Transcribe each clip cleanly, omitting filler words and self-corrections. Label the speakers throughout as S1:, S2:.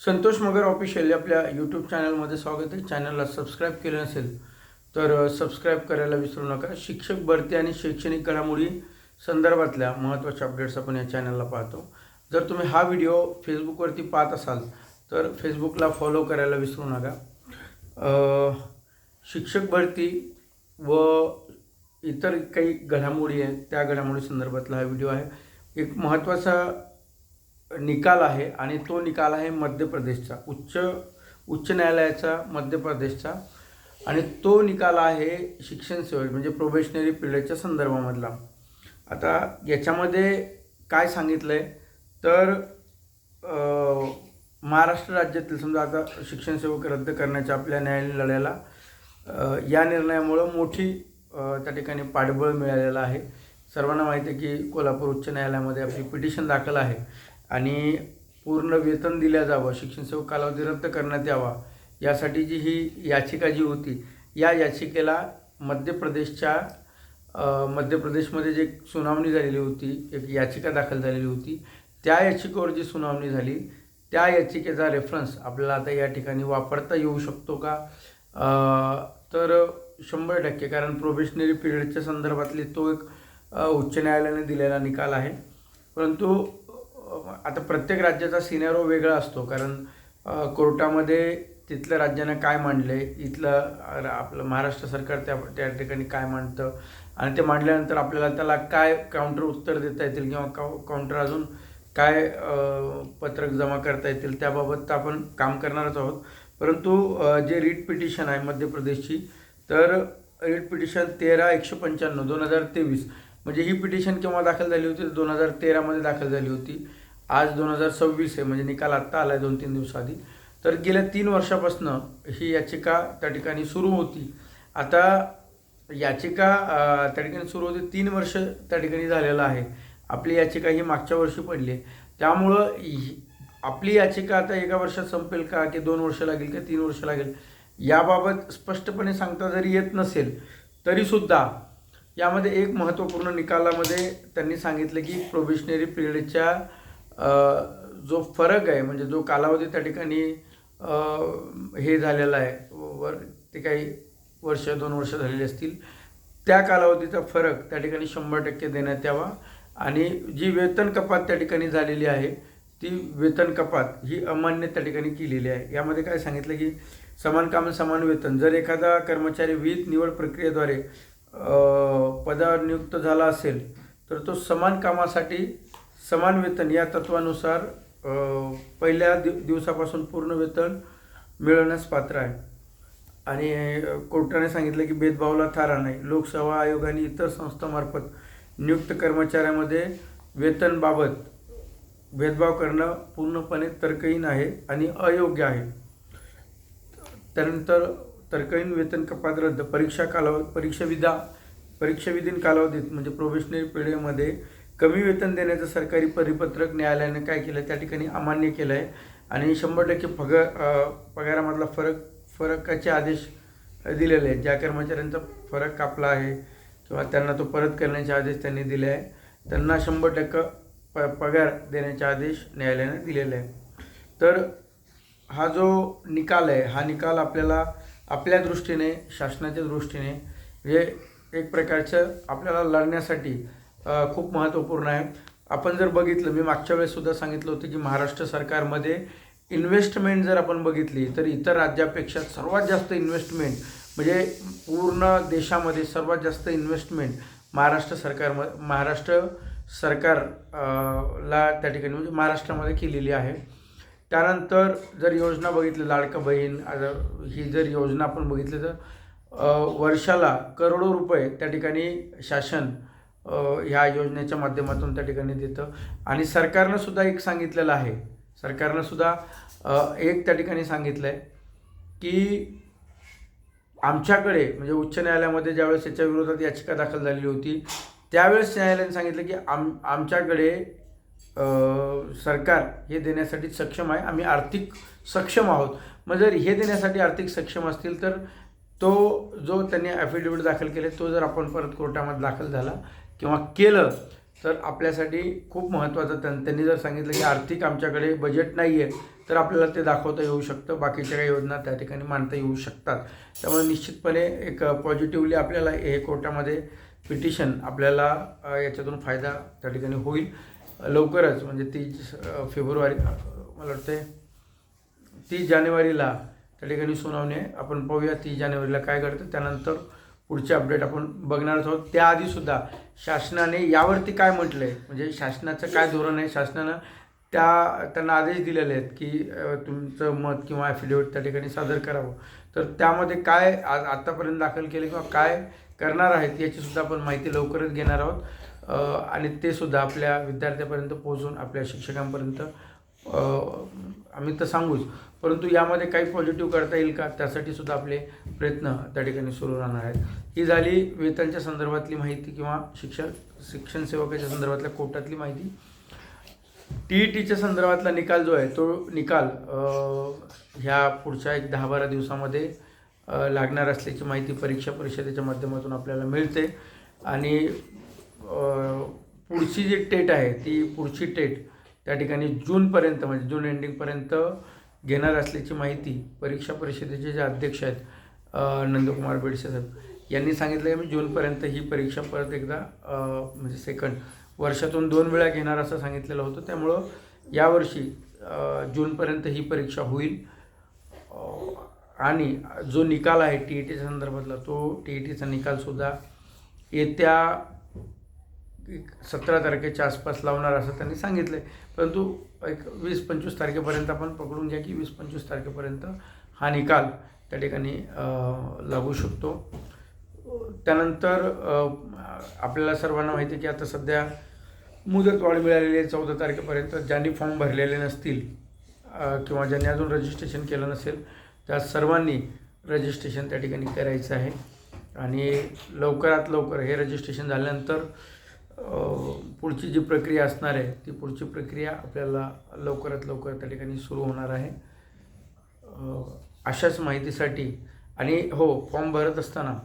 S1: संतोष मगर official आपल्या YouTube चॅनलमध्ये स्वागत आहे. चॅनलला सबस्क्राईब केलं नसेल तर सबस्क्राईब करायला विसरू नका. शिक्षक भरती आणि शैक्षणिक घडामोडी संदर्भातल्या महत्त्वाच्या अपडेट्स आपण या चॅनलला पाहतो. जर तुम्ही हा व्हिडिओ फेसबुकवरती पाहत असाल तर फेसबुकला फॉलो करायला विसरू नका. शिक्षक भरती व इतर काही घडामोडी आहेत त्या घडामोडी संदर्भातला हा व्हिडिओ आहे. एक महत्त्वाचा निकाल आहे आणि तो निकाल आहे मध्य प्रदेशचा उच्च न्यायालयाचा मध्य प्रदेशचा. आणि तो निकाल आहे शिक्षण सेवेत म्हणजे प्रोबेशनरी पिरियडच्या संदर्भामधला. आता याच्यामध्ये काय सांगितलं आहे तर महाराष्ट्र राज्यातील समजा आता शिक्षण सेवक रद्द करण्याच्या आपल्या न्यायालयीन लढ्याला या निर्णयामुळं मोठी त्या ठिकाणी पाठबळ मिळालेलं आहे. सर्वांना माहिती आहे की कोल्हापूर उच्च न्यायालयामध्ये आपली पिटिशन दाखल आहे आणि पूर्ण वेतन दिल्या जावं, शिक्षण सेवक कालावधी रद्द करण्यात यावा यासाठीची ही याचिका जी होती या याचिकेला मध्य प्रदेशमध्ये जे सुनावणी झालेली होती, एक याचिका दाखल झालेली होती, त्या याचिकेवर जी सुनावणी झाली त्या याचिकेचा रेफरन्स आपल्याला आता या ठिकाणी वापरता येऊ शकतो का तर 100%, कारण प्रोबेशनरी पिरियडच्या संदर्भातली तो एक उच्च न्यायालयाने दिलेला निकाल आहे. परंतु आता प्रत्येक राज्याचा सिनेरिओ वेगळा असतो, कारण कोर्टामध्ये तिथल्या राज्यानं काय मांडले, इथलं आपलं महाराष्ट्र सरकार त्या ठिकाणी काय मांडतं आणि ते मांडल्यानंतर आपल्याला त्याला काय काउंटर उत्तर देता येतील किंवा काउंटर अजून काय पत्रक जमा करता येतील त्याबाबत आपण काम करणारच आहोत. परंतु जे रीट पिटिशन आहे मध्य प्रदेशची, तर रीट पिटिशन 13-195/2023 म्हणजे ही पिटिशन केव्हा दाखल झाली होती, 2013मध्ये दाखल झाली होती. आज 2026 आहे म्हणजे निकाल आत्ता आला आहे 2-3 दिवसाआधी. तर गेल्या 3 वर्षापासून ही याचिका त्या ठिकाणी सुरू होती. आता याचिका त्या ठिकाणी सुरू होती, 3 वर्ष त्या ठिकाणी झालेलं आहे. आपली याचिका ही मागच्या वर्षी पडली आहे. त्यामुळं आपली याचिका आता 1 वर्षात संपेल का की 2 वर्ष लागेल का 3 वर्ष लागेल याबाबत स्पष्टपने सांगता जरी येत नसेल तरीसुद्धा यामध्ये एक महत्त्वपूर्ण निकालामध्ये त्यांनी सांगितलं की प्रोबेशनरी पिरियडच्या जो फरक आहे म्हणजे जो कालावधी त्या ठिकाणी हे झालेला आहे ते काही 1-2 वर्ष झालेले असतील, त्या कालावधीचा फरक त्या ठिकाणी 100% देण्यात यावा. आणि जी वेतन कपात त्या ठिकाणी झालेली आहे ती वेतन कपात ही अमान्य त्या ठिकाणी केलेली आहे. यामध्ये काय सांगितलं की समान काम समान वेतन, जर एखादा कर्मचारी विहित निवड प्रक्रियेद्वारे पदावर नियुक्त झाला असेल तर तो समान कामासाठी समान वेतन या तत्वानुसार पहिल्या दिवसापासून पूर्ण वेतन मिळवण्यास पात्र आहे. आणि कोर्टाने सांगितलं की भेदभावाला थारा नाही. लोकसेवा आयोग आणि इतर संस्थांमार्फत नियुक्त कर्मचाऱ्यामध्ये वेतनबाबत भेदभाव करणं पूर्णपणे तर्कहीन आहे आणि अयोग्य आहे. त्यानंतर तर्कहीन वेतन कपात रद्द, परीक्षाविधीन कालावधीत म्हणजे प्रोबेशनरी पिरियडमध्ये कमी वेतन देण्याचं सरकारी परिपत्रक न्यायालयाने काय केलं त्या ठिकाणी अमान्य केलं आहे. आणि 100% पगारामधला फरकाचे आदेश दिलेले आहेत. ज्या कर्मचाऱ्यांचा फरक कापला आहे किंवा त्यांना तो परत करण्याचे आदेश त्यांनी दिले आहे त्यांना 100% पगार देण्याचे आदेश न्यायालयाने दिलेले आहे. तर हा जो निकाल आहे हा निकाल आपल्याला आपल्या दृष्टीने शासनाच्या दृष्टीने म्हणजे एक प्रकारचं आपल्याला लढण्यासाठी खूप महत्त्वपूर्ण आहे. आपण जर बघितलं, मी मागच्या वेळेससुद्धा सांगितलं होतं की महाराष्ट्र सरकारमध्ये इन्व्हेस्टमेंट जर आपण बघितली तर इतर राज्यापेक्षा सर्वात जास्त इन्व्हेस्टमेंट म्हणजे पूर्ण देशामध्ये सर्वात जास्त इन्व्हेस्टमेंट महाराष्ट्र सरकारला त्या ठिकाणी म्हणजे महाराष्ट्रामध्ये केलेली आहे. त्यानंतर जर योजना बघितली लाडका बहीण ही जर योजना आपण बघितली तर वर्षाला करोडो रुपये त्या ठिकाणी शासन ह्या योजनेच्या माध्यमातून त्या ठिकाणी देतं. आणि सरकारनं सुद्धा एक सांगितलेलं आहे, सरकारनं सुद्धा एक त्या ठिकाणी सांगितलं आहे की आमच्याकडे म्हणजे उच्च न्यायालयामध्ये ज्यावेळेस याच्या विरोधात याचिका दाखल झालेली होती त्यावेळेस न्यायालयाने सांगितलं की आमच्याकडे सरकार हे देण्यासाठी सक्षम आहे, आम्ही आर्थिक सक्षम आहोत. मग जर हे देण्यासाठी आर्थिक सक्षम असतील तर तो जो त्यांनी ॲफिडेविट दाखल केले तो जर आपण परत कोर्टामध्ये दाखल झाला किंवा केलं तर आपल्यासाठी खूप महत्त्वाचं त्यांनी जर सांगितलं की आर्थिक आमच्याकडे बजेट नाही आहे तर आपल्याला ते दाखवता येऊ शकतं. बाकीच्या काही योजना त्या ठिकाणी मांडता येऊ शकतात. त्यामुळे निश्चितपणे एक पॉझिटिव्हली आपल्याला हे कोर्टामध्ये पिटिशन आपल्याला याच्यातून फायदा त्या ठिकाणी होईल लवकरच. म्हणजे 30 फेब्रुवारी मला वाटते 30 जानेवारीला त्या ठिकाणी सुनावणी आहे. आपण पाहूया 30 जानेवारीला काय घडतं, त्यानंतर पुढचे अपडेट आपण बघणारच आहोत. त्याआधीसुद्धा शासनाने यावरती काय म्हटलं आहे, म्हणजे शासनाचं काय धोरण आहे, शासनानं त्यांना आदेश दिलेले आहेत की तुमचं मत किंवा ॲफिडेविट त्या ठिकाणी सादर करावं. तर त्यामध्ये काय आत्तापर्यंत दाखल केले किंवा काय करणार आहेत याचीसुद्धा आपण माहिती लवकरच घेणार आहोत. आणि ते सुद्धा आपल्या विद्यार्थ्यापर्यंत पोहोचून आपल्या शिक्षकांपर्यंत आम्ही तर सांगूच, परंतु यामध्ये काही पॉझिटिव्ह करता येईल का, त्यासाठी सुद्धा आपले प्रयत्न त्या ठिकाणी सुरू राहणार आहेत. ही झाली वेतनच्या संदर्भातली माहिती किंवा शिक्षण सेवकाच्या संदर्भातल्या कोर्टातली माहिती. TETच्या संदर्भातला निकाल जो आहे तो निकाल ह्या पुढच्या एक 10-12 दिवसामध्ये लागणार असल्याची माहिती परीक्षा परिषदेच्या माध्यमातून आपल्याला मिळते. आणि पुढची जी टेट आहे ती पुढची टेट त्या ठिकाणी जूनपर्यंत, म्हणजे जून एंडिंगपर्यंत घेणार असल्याची माहिती परीक्षा परिषदेचे जे अध्यक्ष आहेत नंदकुमार बेडसे साहेब यांनी सांगितलं की मी जूनपर्यंत ही परीक्षा परत एकदा म्हणजे सेकंड वर्षातून 2 वेळा घेणार असं सांगितलेलं होतं. त्यामुळं यावर्षी जूनपर्यंत ही परीक्षा होईल. आणि जो निकाल आहे TETच्या संदर्भातला तो TETचा निकालसुद्धा येत्या 17 तारखेच्या आसपास लावणार असं त्यांनी सांगितलं आहे. परंतु एक 20-25 तारखेपर्यंत आपण पकडून घ्या की 20-25 तारखेपर्यंत हा निकाल त्या ठिकाणी लागू शकतो. त्यानंतर आपल्याला सर्वांना माहिती आहे की आता सध्या मुदतवाढ मिळालेली आहे 14 तारखेपर्यंत. ज्यांनी फॉर्म भरलेले नसतील किंवा ज्यांनी अजून रजिस्ट्रेशन केलं नसेल त्या सर्वांनी रजिस्ट्रेशन त्या ठिकाणी करायचं आहे. आणि लवकरात लवकर हे रजिस्ट्रेशन झाल्यानंतर पुढची जी प्रक्रिया असणार आहे ती पुढची प्रक्रिया आपल्याला लवकरात लवकर त्या ठिकाणी सुरू होणार आहे. अशाच माहितीसाठी आणि हो, फॉर्म भरत असताना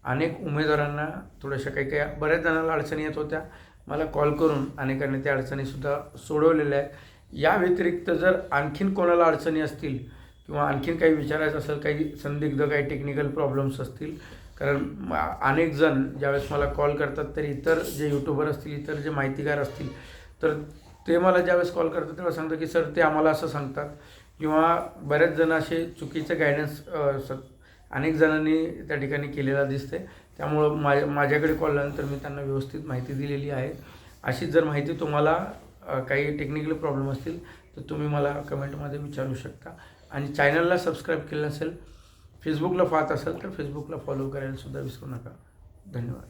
S1: अनेक उमेदवारांना थोड्याशा काही बऱ्याच जणांना अडचणी येत होत्या. मला कॉल करून अनेकांनी त्या अडचणीसुद्धा सोडवलेल्या आहेत. या व्यतिरिक्त जर आणखीन कोणाला अडचणी असतील किंवा आणखीन काही विचारायचं असेल, काही संदिग्ध काही टेक्निकल प्रॉब्लेम्स असतील, कारण अनेक जण ज्यावेळेस मला कॉल करतात तर इतर जे यूट्यूबर असतील, इतर जे माहितीगार असतील, तर ते मला ज्यावेळेस कॉल करतात तेव्हा सांगतं की सर ते आम्हाला असं सांगतात, किंवा बरेच जण असे चुकीचं गायडन्स अनेक जणांनी त्या ठिकाणी केलेला दिसते. त्यामुळं माझ्याकडे कॉल आल्यानंतर मी त्यांना व्यवस्थित माहिती दिलेली आहे. अशी जर माहिती तुम्हाला काही टेक्निकल प्रॉब्लेम असतील तर तुम्ही मला कमेंटमध्ये विचारू शकता. आणि चॅनलला सबस्क्राईब केलं नसेल, फेसबुकला पाहत असाल तर फेसबुकला फॉलो करायला सुद्धा विसरू नका. धन्यवाद.